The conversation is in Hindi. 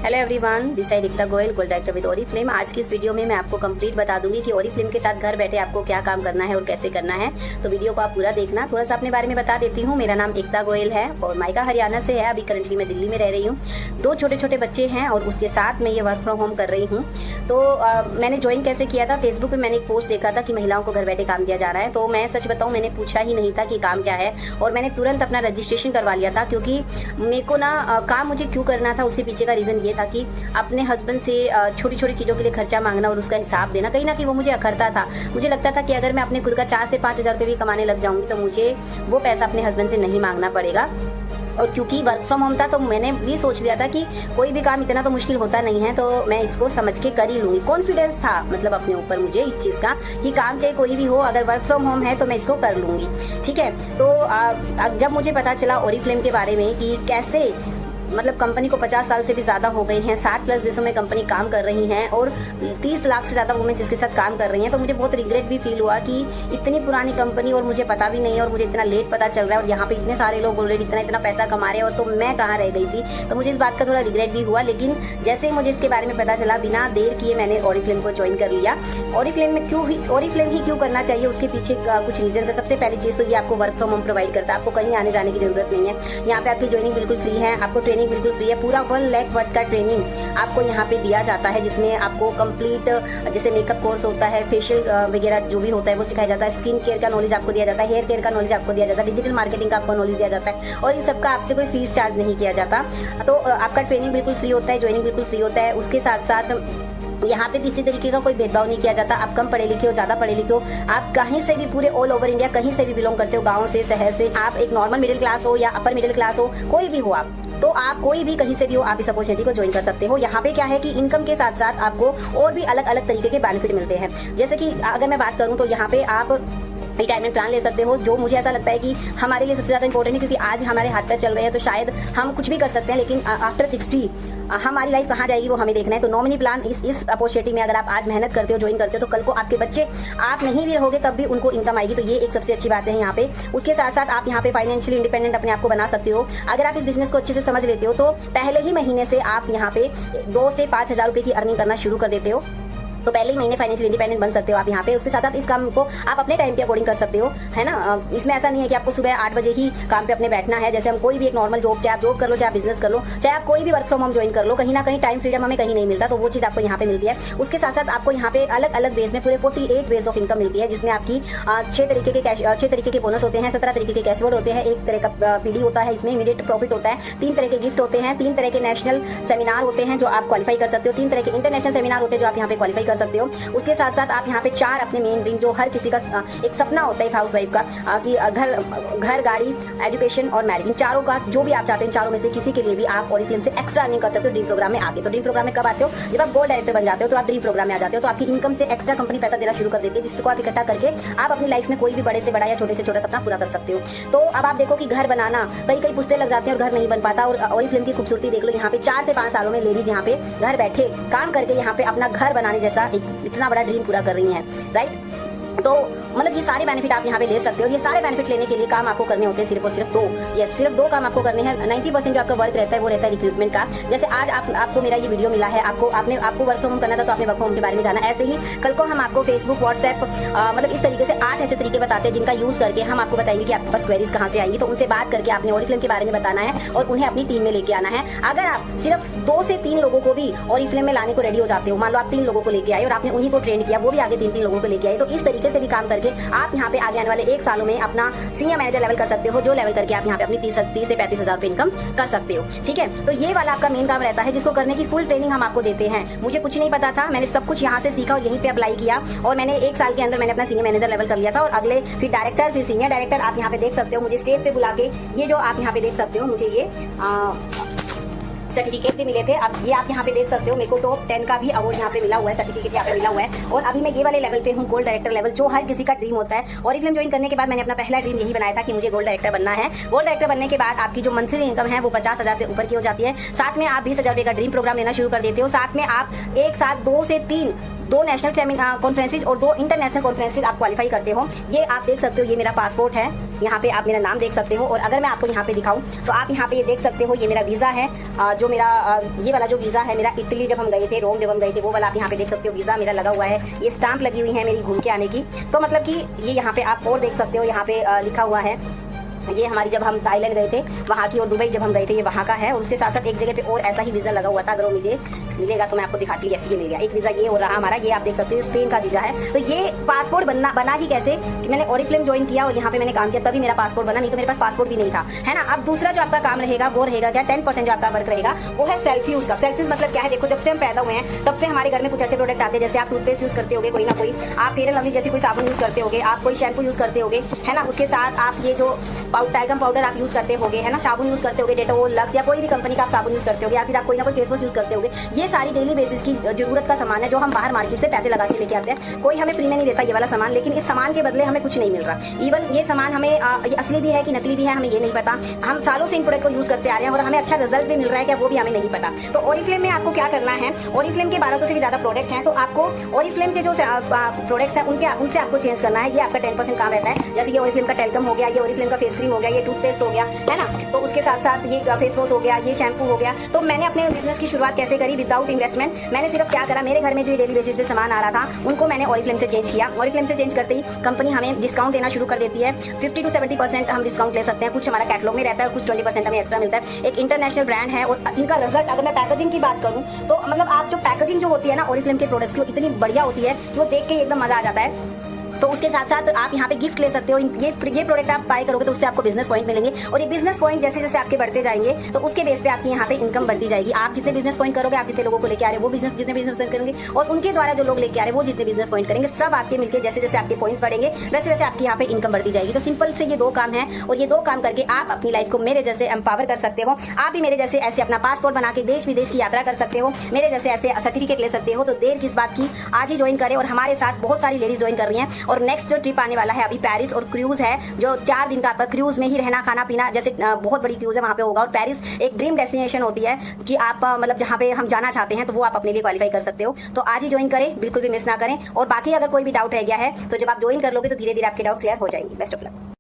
Hello everyone, this side Ekta Goyal, gold director with Oriflame. आज की इस वीडियो में मैं आपको कंप्लीट बता दूंगी कि ओरिफ्लेम के साथ घर बैठे आपको क्या काम करना है और कैसे करना है। तो वीडियो को आप पूरा देखना। थोड़ा सा अपने बारे में बता देती हूँ। मेरा नाम एकता गोयल है और मायका हरियाणा से है। अभी करंटली मैं दिल्ली में रह रही हूँ। 2 छोटे छोटे बच्चे हैं और उसके साथ मैं ये वर्क फ्रॉम होम कर रही हूँ। तो मैंने ज्वाइन कैसे किया था, फेसबुक पे मैंने एक पोस्ट देखा था कि महिलाओं को घर बैठे काम दिया जा रहा है। तो मैं सच बताऊँ, मैंने पूछा ही नहीं था कि काम क्या है और मैंने तुरंत अपना रजिस्ट्रेशन करवा लिया था, क्योंकि मेरे को ना काम मुझे क्यों करना था, उसके पीछे का रीज़न ये था कि अपने हस्बैंड से छोटी छोटी चीज़ों के लिए खर्चा मांगना और उसका हिसाब देना कहीं ना कहीं वो मुझे अखरता था। मुझे लगता था कि अगर मैं अपने खुद का 4 से 5 हज़ार रुपये भी कमाने लग जाऊंगी तो मुझे वो पैसा अपने हस्बैंड से नहीं मांगना पड़ेगा। और क्योंकि वर्क फ्रॉम होम था तो मैंने भी सोच लिया था कि कोई भी काम इतना तो मुश्किल होता नहीं है, तो मैं इसको समझ के कर ही लूँगी। कॉन्फिडेंस था मतलब अपने ऊपर मुझे इस चीज़ का कि काम चाहे कोई भी हो, अगर वर्क फ्रॉम होम है तो मैं इसको कर लूँगी। ठीक है। तो जब मुझे पता चला ओरिफ्लेम के बारे में कि कैसे मतलब कंपनी को 50 साल से भी ज़्यादा हो गए हैं, 60+ देशों में कंपनी काम कर रही हैं और 30 लाख से ज़्यादा वुमेन्स इसके साथ काम कर रही हैं, तो मुझे बहुत रिग्रेट भी फील हुआ कि इतनी पुरानी कंपनी और मुझे पता भी नहीं है और मुझे इतना लेट पता चल रहा है और यहाँ पे इतने सारे लोग ऑलरेडी इतना पैसा कमा रहे हैं और तो मैं कहाँ रह गई थी। तो मुझे इस बात का थोड़ा रिग्रेट भी हुआ। लेकिन जैसे ही मुझे इसके बारे में पता चला, बिना देर किए मैंने ओरिफ्लेम को ज्वाइन कर लिया। ओरिफ्लेम ही क्यों करना चाहिए, उसके पीछे कुछ रीजन है। सबसे पहली चीज़ तो ये आपको वर्क फ्रॉम होम प्रोवाइड करता है। आपको कहीं आने जाने की जरूरत नहीं है। यहाँ पे आपकी ज्वाइनिंग बिल्कुल फ्री है, आपको ट्रेनिंग बिल्कुल फ्री है। पूरा 1 लाख वर्ड का ट्रेनिंग आपको यहाँ पे दिया जाता है, जिसमें आपको कंप्लीट जैसे मेकअप कोर्स होता है, फेशियल वगैरह जो भी होता है वो सिखाया जाता है। स्किन केयर का नॉलेज आपको दिया जाता है, हेयर केयर का नॉलेज आपको दिया जाता है, डिजिटल मार्केटिंग का आपको नॉलेज दिया जाता है और इन सबका आपसे कोई फीस चार्ज नहीं किया जाता। तो आपका ट्रेनिंग बिल्कुल फ्री होता है, ज्वाइनिंग बिल्कुल फ्री होता है। उसके साथ साथ यहाँ पे किसी तरीके का कोई भेदभाव नहीं किया जाता। आप कम पढ़े लिखे हो, ज़्यादा पढ़े लिखे हो, आप कहीं से भी पूरे ऑल ओवर इंडिया कहीं से भी बिलोंग करते हो, गाँव से, शहर से, आप एक नॉर्मल मिडिल क्लास हो या अपर मिडिल क्लास हो, कोई भी हो आप, तो आप कोई भी कहीं से भी हो, आप इस अपॉर्चुनिटी को ज्वाइन कर सकते हो। यहाँ पे क्या है कि इनकम के साथ साथ आपको और भी अलग अलग तरीके के बेनिफिट मिलते हैं। जैसे कि अगर मैं बात करूँ तो यहाँ पे आप रिटायरमेंट प्लान ले सकते हो, जो मुझे ऐसा लगता है कि हमारे लिए सबसे ज़्यादा इंपॉर्टेंट है, क्योंकि आज हमारे हाथ पैर चल रहे हैं तो शायद हम कुछ भी कर सकते हैं, लेकिन आफ्टर 60 हमारी लाइफ कहाँ जाएगी वो हमें देखना है। तो नॉमिनी प्लान इस अपॉर्चुनिटी में अगर आप आज मेहनत करते हो, ज्वाइन करते हो, तो कल को आपके बच्चे, आप नहीं भी रहोगे तब भी उनको इनकम आएगी। तो ये एक सबसे अच्छी बात है यहाँ पे। उसके साथ साथ आप यहाँ पे फाइनेंशियली इंडिपेंडेंट अपने आप को बना सकते हो। अगर आप इस बिजनेस को अच्छे से समझ लेते हो तो पहले ही महीने से आप यहाँ पे 2 से 5 हज़ार रुपये की अर्निंग करना शुरू कर देते हो। तो पहले ही महीने फाइनेंशियल इंडिपेंडेंट बन सकते हो आप यहाँ पे। उसके साथ आप इस काम को आप अपने टाइम के अकॉर्डिंग कर सकते हो, है ना। इसमें ऐसा नहीं है कि आपको सुबह 8 बजे ही काम पे अपने बैठना है। जैसे हम कोई भी एक नॉर्मल जॉब, चाहे आप जॉब कर लो, चाहे आप बिजनेस कर लो, चाहे आप कोई भी वर्क फ्रॉम होम ज्वाइन कर लो, कहीं ना कहीं टाइम फ्रीडम हमें कहीं नहीं मिलता, तो वो चीज़ आपको यहाँ पे मिलती है। उसके साथ साथ आपको यहाँ पे अलग अलग वेज में पूरे 48 वेज ऑफ इनकम मिलती है, जिसमें आपकी 6 तरीके के बोनस होते हैं, 17 तरीके के कैशवर्ड होते हैं, 1 तरह का पीडी होता है, इसमें इमीडिएट प्रॉफिट होता है, 3 तरह के गिफ्ट होते हैं, 3 तरह के नेशनल सेमिनार होते हैं जो आप क्वालिफाई कर सकते हो, 3 तरह के इंटरनेशनल सेमिनार होते हैं जो आप यहाँ पे क्वालिफाई कर सकते हो। उसके साथ साथ आप यहाँ पे 4 अपने मेन ड्रीम, जो हर किसी का एक सपना होता है एक हाउसवाइफ का, कि घर, गाड़ी, एजुकेशन और मैरिज, इन चारों का जो भी आप चाहते हैं, चारों में से किसी के लिए भी आप ओरिफ्लेम से एक्स्ट्रा अर्निंग कर सकते हो ड्रीम प्रोग्राम में आगे। तो ड्रीम प्रोग्राम में कब आते हो, जब आप गोल्ड डायरेक्टर बन जाते हो, तो आप ड्रीम प्रोग्राम में आ जाते हो। तो आपकी इनकम से एक्स्ट्रा कंपनी पैसा देना शुरू कर देती है, जिसको आप इकट्ठा करके आप अपनी लाइफ में कोई भी बड़े से बड़ा या छोटे से छोटा सपना पूरा कर सकते हो। तो अब आप देखो कि घर बनाना, कई पुश्ते लग जाते हैं और घर नहीं बन पाता। और ओरिफ्लेम की खूबसूरती देख लो, यहाँ पे 4 से 5 सालों में लेडीज यहाँ पे घर बैठे काम करके यहाँ पे अपना घर बनाने जैसा एक इतना बड़ा ड्रीम पूरा कर रही है, राइट। तो मतलब ये सारे बेनिफिट आप यहाँ पे ले सकते हो। ये सारे बेनिफिट लेने के लिए काम आपको करने होते हैं सिर्फ और सिर्फ 2। ये सिर्फ 2 काम आपको करने हैं। 90% जो आपका वर्क रहता है वो रहता है रिक्रूटमेंट का। जैसे आज आपको मेरा ये वीडियो मिला है, आपको वर्क फ्रॉम होम करना था तो आपने वर्क फ्रॉम होम के बारे में जाना। ऐसे ही कल को हम आपको फेसबुक, व्हाट्सएप, मतलब इस तरीके से 8 ऐसे तरीके बताते हैं जिनका यूज करके हम आपको बताएंगे कि आपके पास क्वेरीज कहाँ से आएंगी। तो उनसे बात करके आपने ओरिफ्लेम के बारे में बताना है और उन्हें अपनी टीम में लेके आना है। अगर आप सिर्फ 2 से 3 लोगों को भी ओरिफ्लेम में लाने को रेडी हो जाते हो, मान लो आप 3 लोगों को लेके आए और आपने उन्हीं को ट्रेन किया, वो भी आगे 3 लोगों को लेके आए, तो इस तरीके से भी काम करके आप यहाँ पे आगे आने वाले 1 सालों में अपना सीनियर मैनेजर लेवल कर सकते हो, जो लेवल करके आप यहाँ पे अपनी 30 से 35 हज़ार रुपए इनकम कर सकते हो। ठीक है। तो ये वाला आपका मेन काम रहता है, जिसको करने की फुल ट्रेनिंग हम आपको देते हैं। मुझे कुछ नहीं पता था, मैंने सब कुछ यहाँ से सीखा और यहीं पे अप्लाई किया और मैंने 1 साल के अंदर मैंने अपना सीनियर मैनेजर लेवल कर लिया था। और अगले फिर डायरेक्टर, फिर सीनियर डायरेक्टर। आप यहाँ पे देख सकते हो मुझे स्टेज पे बुला के, ये जो आप यहाँ पे देख सकते हो, मुझे ये सर्टिफिकेट भी मिले थे। अब ये आप यहाँ पे देख सकते हो, मेरे को टॉप 10 का भी अवार्ड यहाँ पे मिला हुआ है, सर्टिफिकेट यहाँ पे मिला हुआ है। और अभी मैं ये वाले लेवल पे हूँ, गोल्ड डायरेक्टर लेवल, जो हर किसी का ड्रीम होता है। ओरिफ्लेम ज्वाइन करने के बाद मैंने अपना पहला ड्रीम यही बनाया था कि मुझे गोल्ड डायरेक्टर बनना है। गोल्ड डायरेक्टर बनने के बाद आपकी जो मंथली इनकम है वो 50 हज़ार से ऊपर की हो जाती है। साथ में आप 20 हज़ार रुपये का ड्रीम प्रोग्राम लेना शुरू कर देते हो। साथ में आप एक साथ 2 से 3 2 नेशनल कॉन्फ्रेंसेज और 2 इंटरनेशनल कॉन्फ्रेंसेज आप क्वालिफाई करते हो। ये आप देख सकते हो, ये मेरा पासपोर्ट है, यहाँ पे आप मेरा नाम देख सकते हो। और अगर मैं आपको यहाँ पे दिखाऊं तो आप यहाँ पे ये देख सकते हो, ये मेरा वीज़ा है, जो मेरा ये वाला जो वीज़ा है मेरा इटली जब हम गए थे, रोम जब हम गए थे, वो वाला आप यहाँ पे देख सकते हो वीज़ा मेरा लगा हुआ है। ये स्टाम्प लगी हुई है मेरी घूम के आने की। तो मतलब कि ये यहाँ पे आप और देख सकते हो, यहाँ पे लिखा हुआ है, ये हमारी जब हम थाईलैंड गए थे वहाँ की, और दुबई जब हम गए थे ये वहाँ का है। और उसके साथ साथ एक जगह पे और ऐसा ही वीज़ा लगा हुआ था, अगर वो मुझे मिलेगा तो मैं आपको दिखाती हूँ। ये मिल गया एक वीज़ा, ये हो रहा हमारा, ये आप देख सकते हो स्पेन का वीज़ा है। तो ये पासपोर्ट बना ही कैसे कि मैंने ओरिफ्लेम ज्वाइन किया और यहाँ पे मैंने काम किया, तभी मेरा पासपोर्ट बना, नहीं तो मेरे पास पासपोर्ट भी नहीं था, है ना। अब दूसरा जो आपका काम रहेगा वो रहेगा क्या, 10% जो आपका वर्क रहेगा वो है सेल्फ यूज का। सेल्फ यूज मतलब क्या है, देखो जब से हम पैदा हुए हैं तब से हमारे घर में कुछ ऐसे प्रोडक्ट आते हैं, जैसे आप टूथपेस्ट यूज करते होगे कोई ना कोई, आप फेयर एंड लवली जैसी कोई साबुन यूज करते होगे, आप कोई शैम्पू यूज करते होगे, है ना। उसके साथ आप ये जो टाइगम पाउडर आप यूज करते होगे, है ना, साबुन यूज करते होगे, डेटोल, लक्स या कोई भी कंपनी का आप साबुन यूज करते होगे, या फिर आप कोई ना कोई फेस वॉश यूज करते होगे। ये सारी डेली बेसिस की जरूरत का सामान है जो हम बाहर मार्केट से पैसे लगा के लेके आते हैं। कोई हमें फ्री में नहीं देता ये वाला सामान, लेकिन इस सामान के बदले हमें कुछ नहीं मिल रहा। इवन ये सामान हमें ये असली भी है कि नकली भी है, हमें ये नहीं पता। हम सालों से इन प्रोडक्ट को यूज करते आ रहे हैं और हमें अच्छा रिजल्ट भी मिल रहा है क्या, वो भी हमें नहीं पता। तो ओरिफ्लेम में आपको क्या करना है, ओरिफ्लेम के 1200 से भी ज्यादा प्रोडक्ट हैं, तो आपको ओरिफ्लेम के जो प्रोडक्ट्स हैं उनसे आपको चेंज करना है। ये आपका 10% काम रहता है। जैसे ये ओरिफ्लेम का टेल्कम हो गया, ये ओरिफ्लेम का फेस क्रीम हो गया, ये टूथपेस्ट हो गया, है ना। तो उसके साथ साथ ये फेस वॉश हो गया, ये शैम्पू हो गया। तो मैंने अपने बिजनेस की शुरुआत कैसे करी, विदाउट इन्वेस्टमेंट। मैंने सिर्फ क्या करा, मेरे घर में जो डेली बेसिस पे सामान आ रहा था उनको मैंने ओरिफ्लेम से चेंज किया। ओरिफ्लेम से चेंज करते ही कंपनी हमें डिस्काउंट देना शुरू कर देती है। 50 to 70% हम डिस्काउंट ले सकते हैं। कुछ हमारा कैटलॉग में रहता है, कुछ 20% हमें एक्स्ट्रा मिलता है। एक इंटरनेशनल ब्रांड है और इनका रिजल्ट, अगर मैं पैकेजिंग की बात करूँ तो मतलब आप जो पैकेजिंग जो होती है ना ओरिफ्लेम के प्रोडक्ट्स की, इतनी बढ़िया होती है कि वो देख के एकदम मजा आ जाता है। तो उसके साथ साथ आप यहाँ पे गिफ्ट ले सकते हो। ये प्रोडक्ट आप बाय करोगे तो उससे आपको बिजनेस पॉइंट मिलेंगे, और ये बिजनेस पॉइंट जैसे जैसे आपके बढ़ते जाएंगे तो उसके बेस पे आपकी यहाँ पे इनकम बढ़ती जाएगी। आप जितने बिजनेस पॉइंट करोगे, आप जितने लोगों को लेके आ रहे हो वो जितने बिजनेस पॉइंट करेंगे, और उनके द्वारा जो लोग लेके आ रहे हैं वो जितने बिजनेस पॉइंट करेंगे, सब आपके मिलकर जैसे जैसे आपके पॉइंट्स बढ़ेंगे वैसे वैसे आपकी यहाँ पे इनकम बढ़ती जाएगी। तो सिंपल से ये 2 काम है, और ये 2 काम करके आप अपनी लाइफ को मेरे जैसे एम्पावर कर सकते हो। आप भी मेरे जैसे ऐसे अपना पासपोर्ट बना के देश विदेश की यात्रा कर सकते हो, मेरे जैसे ऐसे सर्टिफिकेट ले सकते हो। तो देर किस बात की, आज ही ज्वाइन करें। और हमारे साथ बहुत सारी लेडीज ज्वाइन कर रही हैं, और नेक्स्ट जो ट्रिप वाला है अभी पेरिस, और क्रूज है जो 4 दिन का आपका क्रूज में ही रहना खाना पीना, जैसे बहुत बड़ी क्रूज है वहां पे होगा। और पेरिस एक ड्रीम डेस्टिनेशन होती है कि आप मतलब जहां पे हम जाना चाहते हैं, तो वो आप अपने लिए क्वालिफाई कर सकते हो। तो आज ही ज्वाइन करें, बिल्कुल भी मिस ना करें। और बाकी अगर कोई भी डाउट रह गया है तो जब आप ज्वाइन कर लोगे तो धीरे धीरे आपके डाउट क्लियर हो जाएंगे। Best of luck.